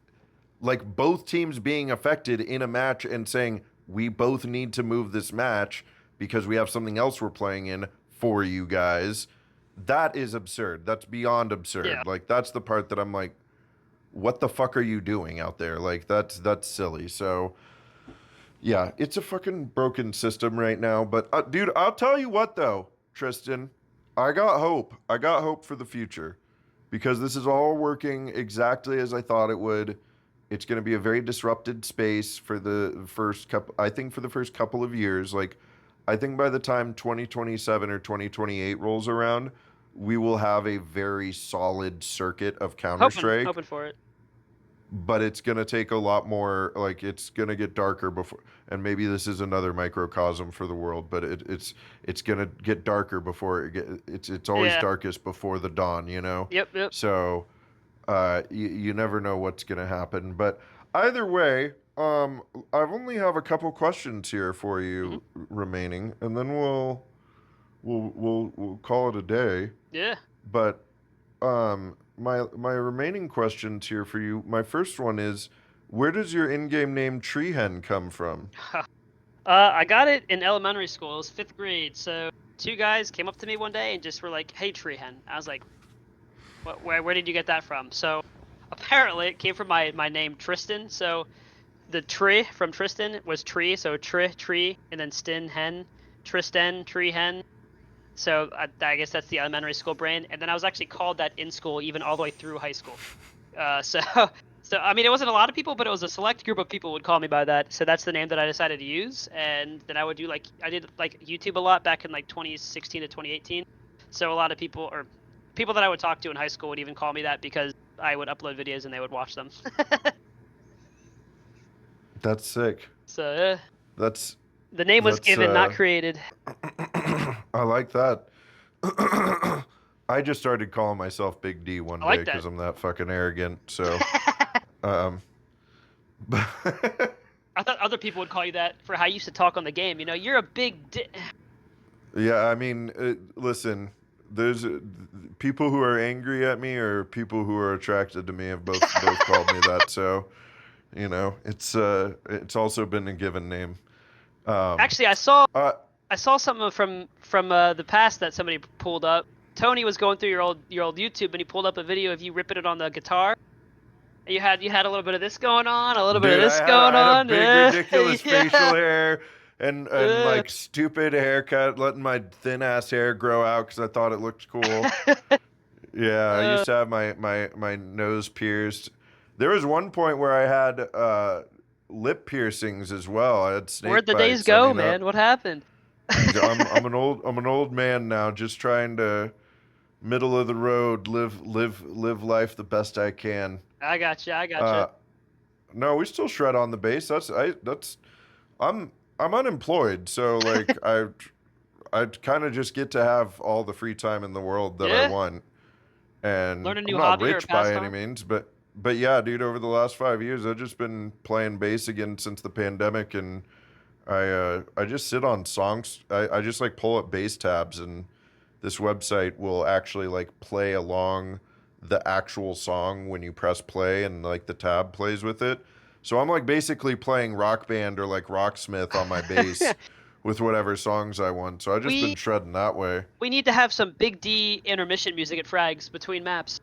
teams being affected in a match and saying, we both need to move this match because we have something else we're playing in for you guys, that is absurd. That's beyond absurd. Yeah. Like, that's the part that I'm like, what the fuck are you doing out there? Like, that's silly. So yeah, it's a fucking broken system right now. But dude, I'll tell you what though, Tristan, I got hope. I got hope for the future because this is all working exactly as I thought it would. It's going to be a very disrupted space for the first couple, I think for the first couple of years. Like, I think by the time 2027 or 2028 rolls around, we will have a very solid circuit of Counter-Strike. Hoping for it. But it's going to take a lot more, like, it's going to get darker before, and maybe this is another microcosm for the world, but it's going to get darker before it's always darkest before the dawn, you know? Yep. So you never know what's going to happen. But either way, I only have a couple questions here for you remaining, and then we'll call it a day. Yeah. But my remaining questions here for you. My first one is, where does your in-game name Treehen come from? I got it in elementary school. It was 5th grade. So 2 guys came up to me one day and just were like, "Hey, Treehen." I was like, where did you get that from? So apparently it came from my name Tristan. So the tree from Tristan was tree. So tree, and then stin hen, Tristan, Treehen. So I guess that's the elementary school brain. And then I was actually called that in school, even all the way through high school. So I mean, it wasn't a lot of people, but it was a select group of people would call me by that. So that's the name that I decided to use. And then I did YouTube a lot back in like 2016 to 2018. So a lot of people that I would talk to in high school would even call me that because I would upload videos and they would watch them. That's sick. So That's the name was given, not created. I like that. I just started calling myself Big D one day because I'm that fucking arrogant. So, I thought other people would call you that for how you used to talk on the game. You know, you're a big D. Yeah, I mean, listen, there's people who are angry at me or people who are attracted to me have both called me that. So, you know, it's also been a given name. Actually, I saw something from the past that somebody pulled up. Tony was going through your old YouTube and he pulled up a video of you ripping it on the guitar. You had a little bit of this going on, a little bit of this going on. I had a big ridiculous facial hair and like stupid haircut, letting my thin ass hair grow out because I thought it looked cool. Yeah, I used to have my nose pierced. There was one point where I had lip piercings as well. I had Where'd snake the days bites. I go, mean, man? What happened? I'm an old man now, just trying to middle of the road, live life the best I can. I gotcha. I gotcha. Uh, no, we still shred on the bass. I'm I'm unemployed, so like I kind of just get to have all the free time in the world that I Yeah. want. And Learn a I'm new not hobby or a rich by any pastime. means, but yeah, dude, over the last 5 years, I've just been playing bass again since the pandemic, and I just sit on songs. I just like pull up bass tabs, and this website will actually like play along the actual song when you press play, and like the tab plays with it. So I'm like basically playing Rock Band or like Rocksmith on my bass with whatever songs I want. So I've just been we shredding that way. we need to have some Big D intermission music at Frags between maps.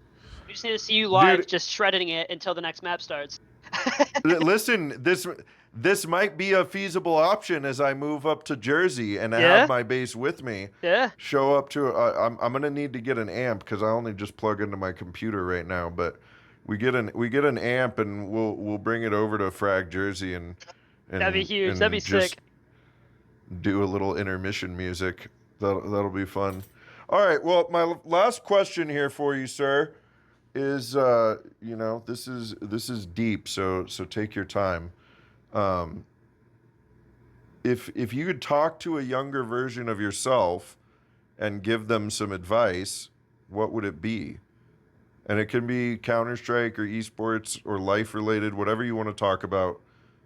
We just need to see you live, Dude, just shredding it until the next map starts. listen, this might be a feasible option as I move up to Jersey and I have Yeah. my bass with me. Yeah. Show up to I'm gonna need to get an amp because I only just plug into my computer right now. But we get an amp and we'll bring it over to Frag Jersey That'd be huge. That'd be and sick. just do a little intermission music. That'll be fun. All right. Well, my last question here for you, sir, is you know, this is deep, so take your time. Um, if you could talk to a younger version of yourself and give them some advice, what would it be? And it can be Counter Strike or esports or life related, whatever you want to talk about.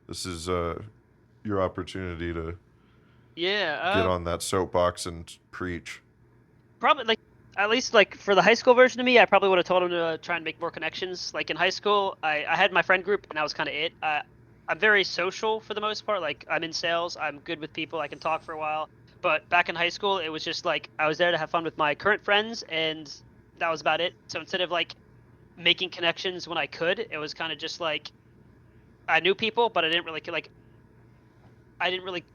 This is your opportunity to Yeah. get on that soapbox and preach. Probably like at least like for the high school version of me, I probably would have told him to try and make more connections. Like in high school, I had my friend group and that was kind of it. I'm very social for the most part. Like I'm in sales, I'm good with people, I can talk for a while. But back in high school, it was just like I was there to have fun with my current friends, and that was about it. So instead of like making connections when I could, it was kind of just like I knew people, but I didn't really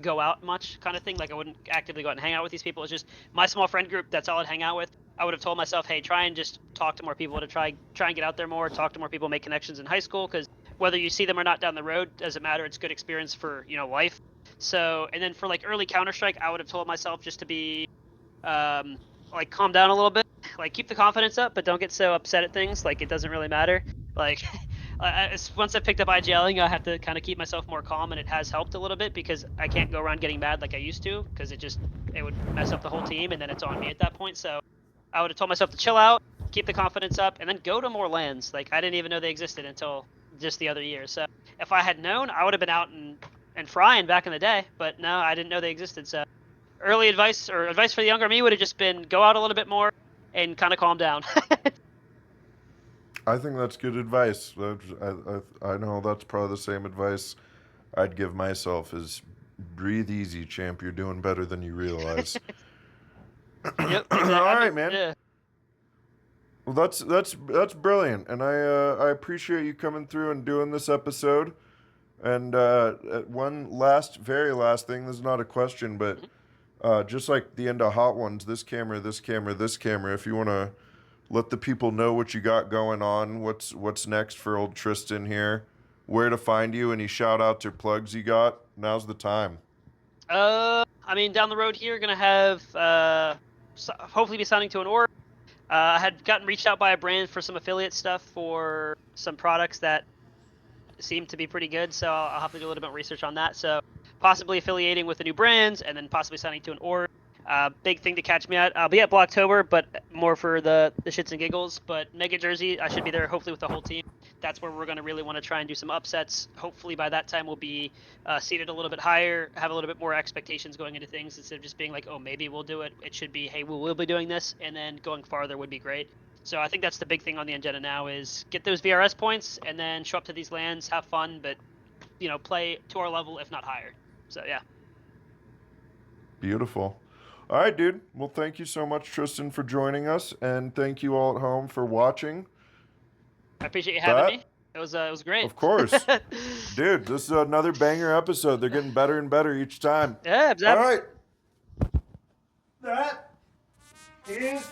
go out much, kind of thing. Like I wouldn't actively go out and hang out with these people. It's just my small friend group. That's all I'd hang out with. I would have told myself, hey, try and just talk to more people, to try and get out there more, talk to more people, make connections in high school, because whether you see them or not down the road doesn't matter. It's good experience for life. So, and then for like early Counter Strike, I would have told myself just to be um, like calm down a little bit, like keep the confidence up, but don't get so upset at things. Like it doesn't really matter. Like once I picked up IGLing, I have to kind of keep myself more calm, and it has helped a little bit because I can't go around getting mad like I used to, because it would mess up the whole team, and then it's on me at that point. So I would have told myself to chill out, keep the confidence up, and then go to more lands. Like I didn't even know they existed until just the other year. So if I had known, I would have been out and frying back in the day. But no, I didn't know they existed. So early advice or advice for the younger me would have just been go out a little bit more and kind of calm down. I think that's good advice. I know that's probably the same advice I'd give myself is breathe easy, champ. You're doing better than you realize. Yep, All exactly. right, man. Yeah. Well, that's brilliant, and I appreciate you coming through and doing this episode. And one very last thing. This is not a question, but just like the end of Hot Ones, this camera, this camera, this camera. If you want to let the people know what you got going on, what's next for old Tristan here, where to find you, any shout outs or plugs you got, now's the time. I mean, down the road here, gonna have hopefully be signing to an org. I had gotten reached out by a brand for some affiliate stuff for some products that seem to be pretty good, so I'll have to do a little bit more research on that. So possibly affiliating with a new brand, and then possibly signing to an org. Big thing to catch me at. I'll be at Blocktober, but more for the shits and giggles. But Mega Jersey, I should be there hopefully with the whole team. That's where we're going to really want to try and do some upsets. Hopefully by that time we'll be seated a little bit higher, have a little bit more expectations going into things instead of just being like, oh, maybe we'll do it. It should be, hey, we'll be doing this, and then going farther would be great. So I think that's the big thing on the agenda now is get those VRS points and then show up to these lands, have fun, but play to our level, if not higher. So yeah. Beautiful. All right, dude. Well, thank you so much, Tristan, for joining us, and thank you all at home for watching. I appreciate you having me. It was great. Of course. Dude, this is another banger episode. They're getting better and better each time. Yeah, exactly. All right. That is